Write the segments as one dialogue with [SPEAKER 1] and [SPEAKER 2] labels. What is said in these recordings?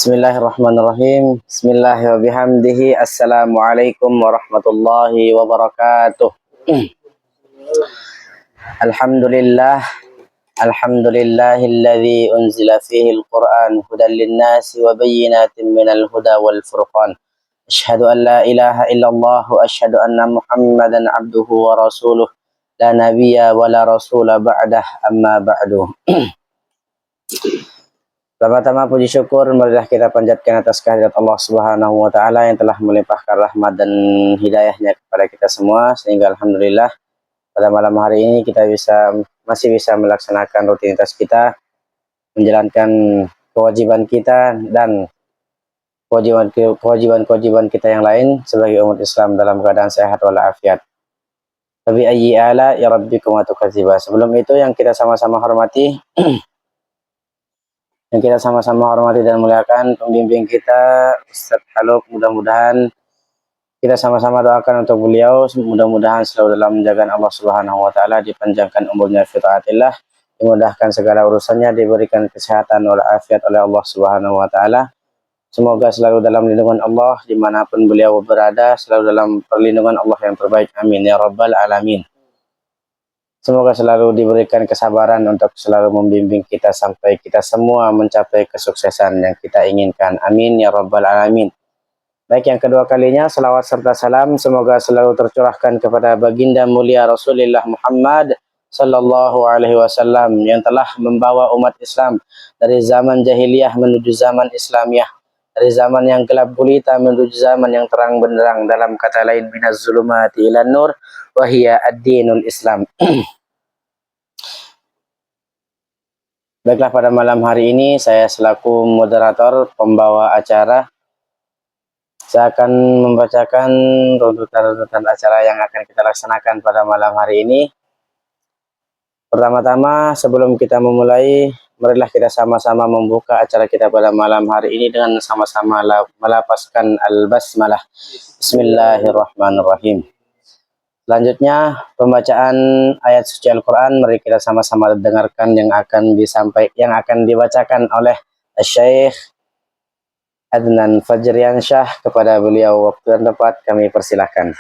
[SPEAKER 1] Bismillahirrahmanirrahim. Bismillahirrahmanirrahim. Assalamualaikum warahmatullahi wabarakatuh. Alhamdulillah. Alhamdulillahilladzi unzila fihi al-Qur'an hudan lin-nasi wa bayyinatin minal huda wal furqan. Asyhadu an la ilaha illallah wa asyhadu anna Muhammadan abduhu wa rasuluh. La nabiyya wa la rasula ba'dah, amma ba'du. Pertama-tama puji syukur marilah kita panjatkan atas kehadirat Allah Subhanahu wa taala yang telah melimpahkan rahmat dan hidayahnya kepada kita semua, sehingga alhamdulillah pada malam hari ini kita masih bisa melaksanakan rutinitas kita, menjalankan kewajiban kita dan kewajiban kita yang lain sebagai umat Islam dalam keadaan sehat walafiat. Tabi ayyi ala ya rabbikum wa tukadziba. Sebelum itu yang kita sama-sama hormati dan muliakan pembimbing kita Ustaz Haluk, mudah-mudahan kita sama-sama doakan untuk beliau, mudah-mudahan selalu dalam penjagaan Allah Subhanahu wa taala, dipanjangkan umurnya fi taatillah, dimudahkan segala urusannya, diberikan kesehatan walafiat oleh Allah Subhanahu wa taala. Semoga selalu dalam lindungan Allah dimanapun beliau berada, selalu dalam perlindungan Allah yang terbaik, amin ya rabbal alamin. Semoga selalu diberikan kesabaran untuk selalu membimbing kita sampai kita semua mencapai kesuksesan yang kita inginkan. Amin ya rabbal alamin. Baik, yang kedua kalinya salawat serta salam semoga selalu tercurahkan kepada baginda mulia Rasulullah Muhammad sallallahu alaihi wasallam yang telah membawa umat Islam dari zaman jahiliyah menuju zaman Islamiyah, dari zaman yang gelap gulita menuju zaman yang terang benderang, dalam kata lain minaz zulumati ilan nur wa hiya ad-dinul Islam. Baiklah, pada malam hari ini saya selaku moderator pembawa acara, saya akan membacakan runtutan acara yang akan kita laksanakan pada malam hari ini. Pertama-tama sebelum kita memulai, marilah kita sama-sama membuka acara kita pada malam hari ini dengan sama-sama melapaskan al-basmalah. Bismillahirrahmanirrahim. Selanjutnya pembacaan ayat suci Al-Quran, mari kita sama-sama dengarkan yang akan dibacakan oleh Syekh Adnan Fajriansyah. Kepada beliau waktu dan tempat kami persilahkan.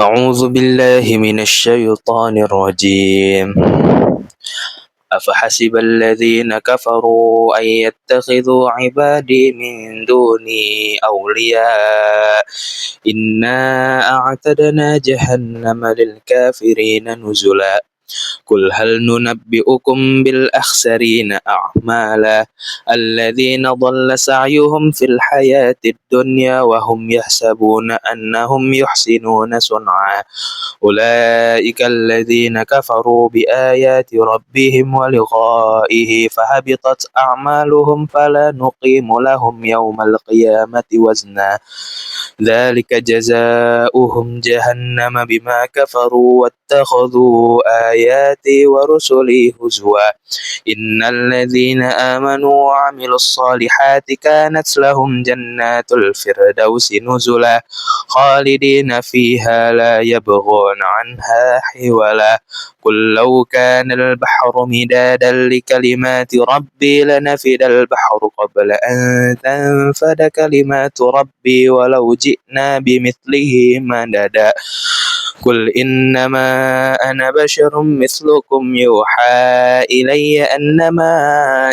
[SPEAKER 2] أعوذ بالله من الشيطان الرجيم أفحسب الذين كفروا أن يتخذوا عبادي من دوني أولياء إنا أعتدنا جهنم للكافرين نزلا قل هل ننبئكم بالأخسرين أعمالا الذين ضل سعيهم في الحياة الدنيا وهم يحسبون أنهم يحسنون صنعا أولئك الذين كفروا بآيات ربهم ولقائه فهبطت أعمالهم فلا نقيم لهم يوم القيامة وزنا ذلك جزاؤهم جهنم بما كفروا واتخذوا آياتي ورسلي هزوا إن الذين آمنوا وعملوا الصالحات كانت لهم جنات الفردوس نزلا خالدين فيها لا يبغون عنها حولا قل لو كان البحر مدادا لكلمات ربي لنفد البحر قبل أن تنفد كلمات ربي ولو جئنا بمثله مددا قل إنما أنا بشر مثلكم يوحى إلي أنما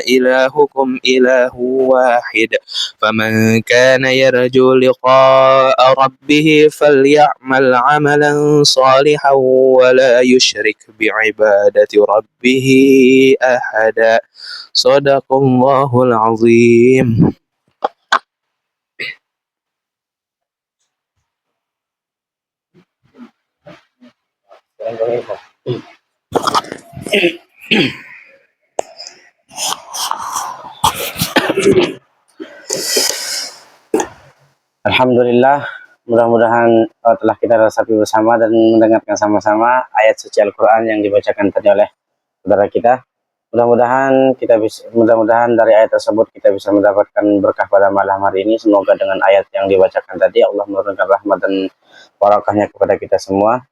[SPEAKER 2] إلهكم إله واحد فمن كان يرجو لقاء ربه فليعمل عملا صالحا ولا يشرك بعبادة ربه أحدا صدق الله العظيم.
[SPEAKER 1] Alhamdulillah, mudah-mudahan telah kita resapi bersama dan mendengarkan sama-sama ayat suci Al-Quran yang dibacakan tadi oleh saudara kita. Mudah-mudahan dari ayat tersebut kita bisa mendapatkan berkah pada malam hari ini. Semoga dengan ayat yang dibacakan tadi Allah menurunkan rahmat dan barakahnya kepada kita semua.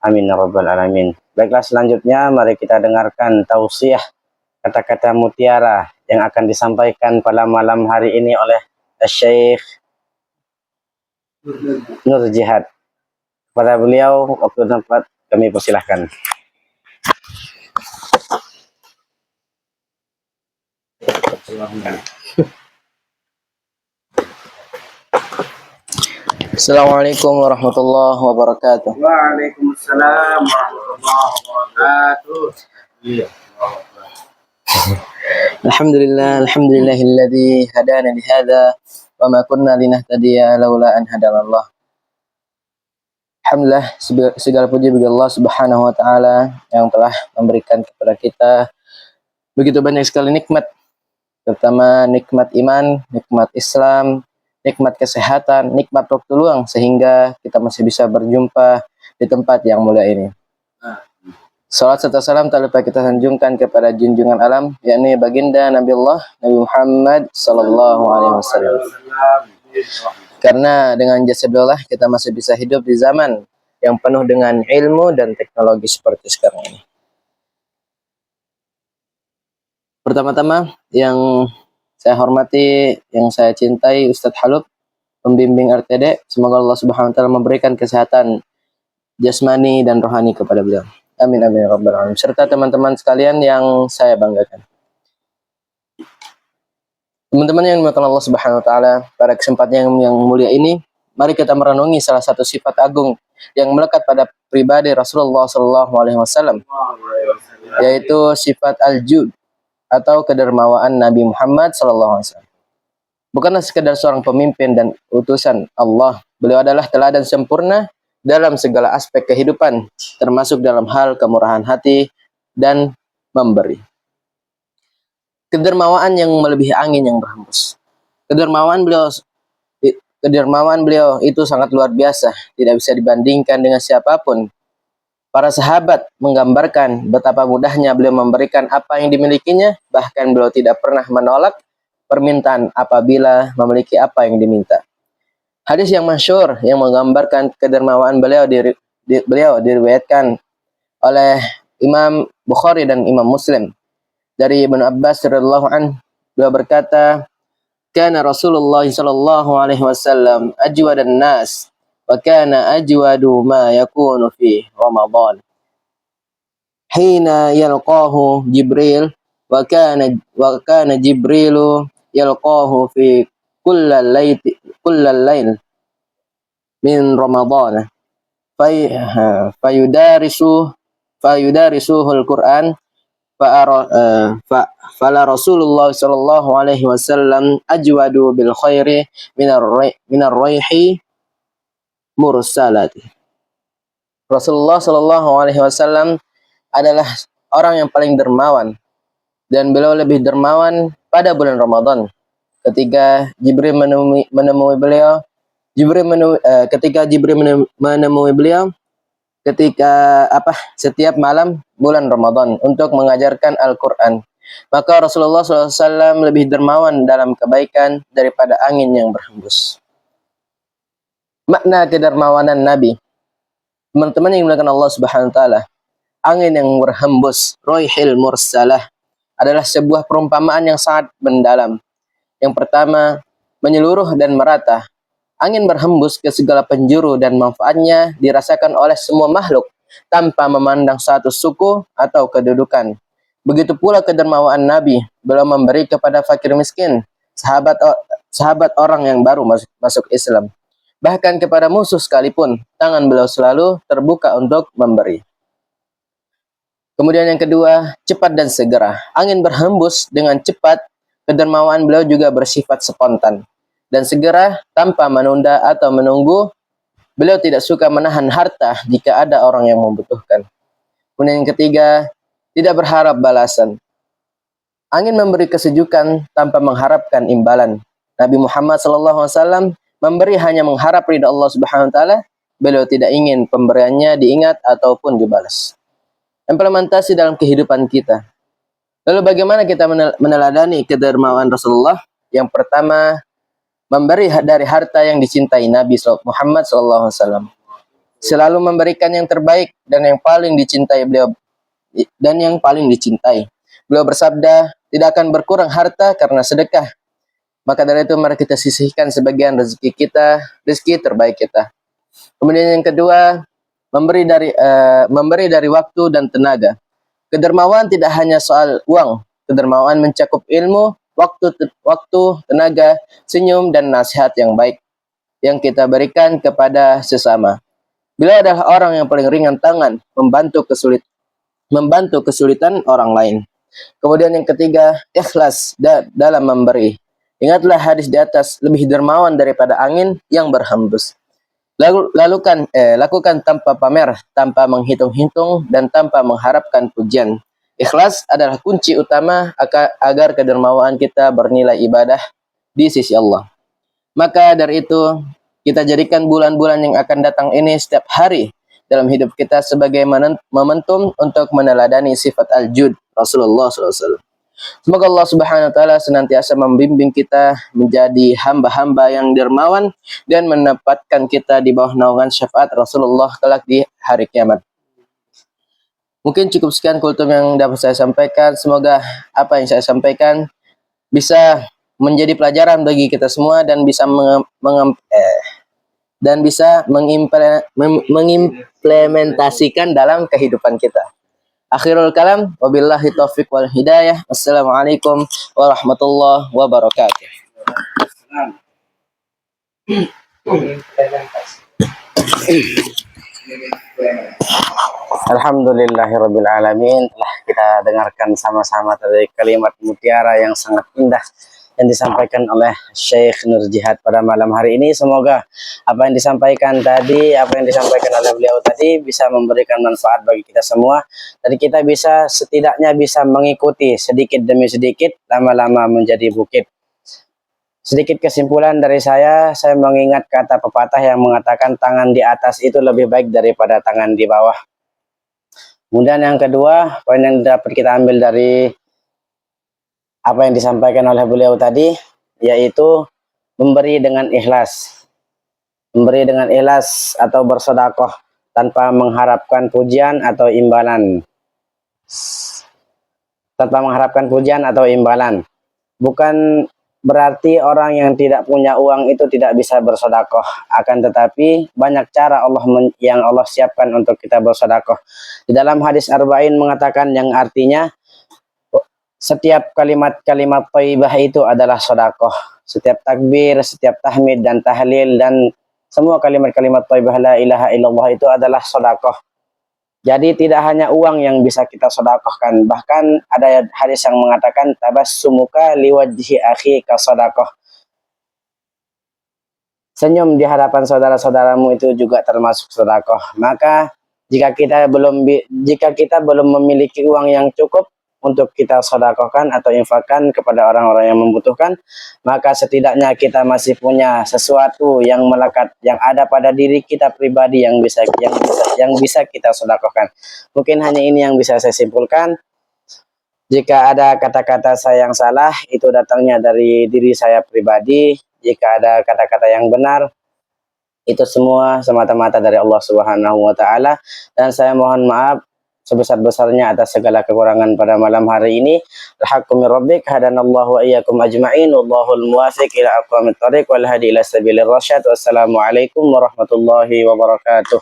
[SPEAKER 1] Amin ya rabbal alamin. Baiklah, selanjutnya mari kita dengarkan tausiah kata-kata mutiara yang akan disampaikan pada malam hari ini oleh Syekh Nur Jihad. Pada beliau waktu dan tempat kami persilahkan.
[SPEAKER 3] Assalamualaikum warahmatullahi wabarakatuh.
[SPEAKER 1] Waalaikumsalam warahmatullahi wabarakatuh.
[SPEAKER 3] Alhamdulillahilladzi hadana lihada wa ma kunna linahtadiya laula an hadanallah. Alhamdulillah, segala puji bagi Allah Subhanahu wa taala yang telah memberikan kepada kita begitu banyak sekali nikmat. Terutama nikmat iman, nikmat Islam, nikmat kesehatan, nikmat waktu luang sehingga kita masih bisa berjumpa di tempat yang mulia ini. Salat serta salam tak lupa kita sanjungkan kepada junjungan alam, yakni baginda Nabi Allah Nabi Muhammad sallallahu alaihi wasallam. Karena dengan jasa beliau kita masih bisa hidup di zaman yang penuh dengan ilmu dan teknologi seperti sekarang ini. Pertama-tama yang saya hormati, yang saya cintai Ustadz Halub, pembimbing RTD. Semoga Allah Subhanahu wa taala memberikan kesehatan jasmani dan rohani kepada beliau. Amin amin ya rabbal alamin. Serta teman-teman sekalian yang saya banggakan. Teman-teman yang dimuliakan Allah Subhanahu wa taala, pada kesempatan yang mulia ini, mari kita merenungi salah satu sifat agung yang melekat pada pribadi Rasulullah sallallahu alaihi wasallam, yaitu sifat al-jud atau kedermawaan Nabi Muhammad sallallahu alaihi wasallam. Bukanlah sekedar seorang pemimpin dan utusan Allah, beliau adalah teladan sempurna dalam segala aspek kehidupan, termasuk dalam hal kemurahan hati dan memberi. Kedermawaan yang melebihi angin yang berhembus. Kedermawaan beliau itu sangat luar biasa, tidak bisa dibandingkan dengan siapapun. Para sahabat menggambarkan betapa mudahnya beliau memberikan apa yang dimilikinya, bahkan beliau tidak pernah menolak permintaan apabila memiliki apa yang diminta. Hadis yang masyhur yang menggambarkan kedermawaan beliau diriwayatkan oleh Imam Bukhari dan Imam Muslim dari Ibnu Abbas radhiyallahu anhu. Beliau berkata, "Kana Rasulullah sallallahu alaihi wasallam ajwadan nas wa kana ajwadu ma yakunu fi Ramadan. Hina yalqahu Jibril wa kana Jibrilu yalqahu fi kullal lail min Ramadan. Fayudarisuhu al-Qur'an fala Rasulullah sallallahu alaihi wasallam ajwadu bil khairi minar raihi mursalati." Rasulullah sallallahu alaihi wasallam adalah orang yang paling dermawan, dan beliau lebih dermawan pada bulan Ramadan. Ketika Jibril menemui beliau, setiap malam bulan Ramadan untuk mengajarkan Al-Quran, maka Rasulullah SAW lebih dermawan dalam kebaikan daripada angin yang berhembus. Makna kedermawanan Nabi, teman-teman yang dimuliakan Allah Subhanahu wa taala, angin yang berhembus, roihil mursalah, adalah sebuah perumpamaan yang sangat mendalam. Yang pertama, menyeluruh dan merata. Angin berhembus ke segala penjuru dan manfaatnya dirasakan oleh semua makhluk tanpa memandang status suku atau kedudukan. Begitu pula kedermawaan Nabi, beliau memberi kepada fakir miskin, sahabat orang yang baru masuk Islam. Bahkan kepada musuh sekalipun, tangan beliau selalu terbuka untuk memberi. Kemudian yang kedua, cepat dan segera. Angin berhembus dengan cepat, kedermawaan beliau juga bersifat spontan dan segera tanpa menunda atau menunggu. Beliau tidak suka menahan harta jika ada orang yang membutuhkan. Kemudian yang ketiga, tidak berharap balasan. Angin memberi kesejukan tanpa mengharapkan imbalan. Nabi Muhammad SAW memberi hanya mengharap ridha Allah Subhanahu wa taala. Beliau tidak ingin pemberiannya diingat ataupun dibalas. Implementasi dalam kehidupan kita. Lalu bagaimana kita meneladani kedermawan Rasulullah? Yang pertama, memberi dari harta yang dicintai Nabi Muhammad SAW. Selalu memberikan yang terbaik dan yang paling dicintai beliau dan yang paling dicintai. Beliau bersabda, tidak akan berkurang harta karena sedekah. Maka dari itu mari kita sisihkan sebagian rezeki kita, rezeki terbaik kita. Kemudian yang kedua, memberi dari waktu dan tenaga. Kedermawan tidak hanya soal uang, kedermawan mencakup ilmu, waktu, tenaga, senyum dan nasihat yang baik yang kita berikan kepada sesama. Beliau adalah orang yang paling ringan tangan membantu kesulitan orang lain. Kemudian yang ketiga, ikhlas dalam memberi. Ingatlah hadis di atas, lebih dermawan daripada angin yang berhembus. Lakukan tanpa pamer, tanpa menghitung-hitung, dan tanpa mengharapkan pujian. Ikhlas adalah kunci utama agar kedermawan kita bernilai ibadah di sisi Allah. Maka dari itu, kita jadikan bulan-bulan yang akan datang ini setiap hari dalam hidup kita sebagai momentum untuk meneladani sifat al-jud Rasulullah SAW. Semoga Allah Subhanahu wa taala senantiasa membimbing kita menjadi hamba-hamba yang dermawan dan menempatkan kita di bawah naungan syafaat Rasulullah kelak di hari kiamat. Mungkin cukup sekian kultum yang dapat saya sampaikan. Semoga apa yang saya sampaikan bisa menjadi pelajaran bagi kita semua dan bisa mengimplementasikan dalam kehidupan kita. Akhirul kalam, wabillahi taufiq wal hidayah. Assalamualaikum warahmatullahi wabarakatuh.
[SPEAKER 1] Alhamdulillahirabbil alamin. Telah kita dengarkan sama-sama dari kalimat mutiara yang sangat indah yang disampaikan oleh Syekh Nur Jihad pada malam hari ini. Semoga apa yang disampaikan oleh beliau tadi bisa memberikan manfaat bagi kita semua. Dan kita setidaknya bisa mengikuti sedikit demi sedikit, lama-lama menjadi bukit. Sedikit kesimpulan dari saya mengingat kata pepatah yang mengatakan tangan di atas itu lebih baik daripada tangan di bawah. Kemudian yang kedua, poin yang dapat kita ambil dari apa yang disampaikan oleh beliau tadi, yaitu memberi dengan ikhlas. Memberi dengan ikhlas atau bersedekah tanpa mengharapkan pujian atau imbalan. Tanpa mengharapkan pujian atau imbalan. Bukan berarti orang yang tidak punya uang itu tidak bisa bersedekah. Akan tetapi banyak cara yang Allah siapkan untuk kita bersedekah. Di dalam hadis Arba'in mengatakan yang artinya setiap kalimat-kalimat thayyibah itu adalah sedekah. Setiap takbir, setiap tahmid dan tahlil dan semua kalimat-kalimat thayyibah la ilaha illallah itu adalah sedekah. Jadi tidak hanya uang yang bisa kita sedekahkan, bahkan ada hadis yang mengatakan tabassumuka liwajhi akhika sedekah. Senyum di hadapan saudara-saudaramu itu juga termasuk sedekah. Maka jika kita belum memiliki uang yang cukup untuk kita sedekahkan atau infakkan kepada orang-orang yang membutuhkan, maka setidaknya kita masih punya sesuatu yang melekat, yang ada pada diri kita pribadi yang bisa kita sedekahkan. Mungkin hanya ini yang bisa saya simpulkan. Jika ada kata-kata saya yang salah, itu datangnya dari diri saya pribadi. Jika ada kata-kata yang benar, itu semua semata-mata dari Allah Subhanahu wa taala, dan saya mohon maaf sebesar-besarnya atas segala kekurangan pada malam hari ini. Al-haqqu min rabbik, hadanallahu wa iyyakum ajma'in, wallahul muwaffiq ila aqwamit thoriq wal hadi ila sabilir rasyad. Wassalamualaikum warahmatullahi wabarakatuh.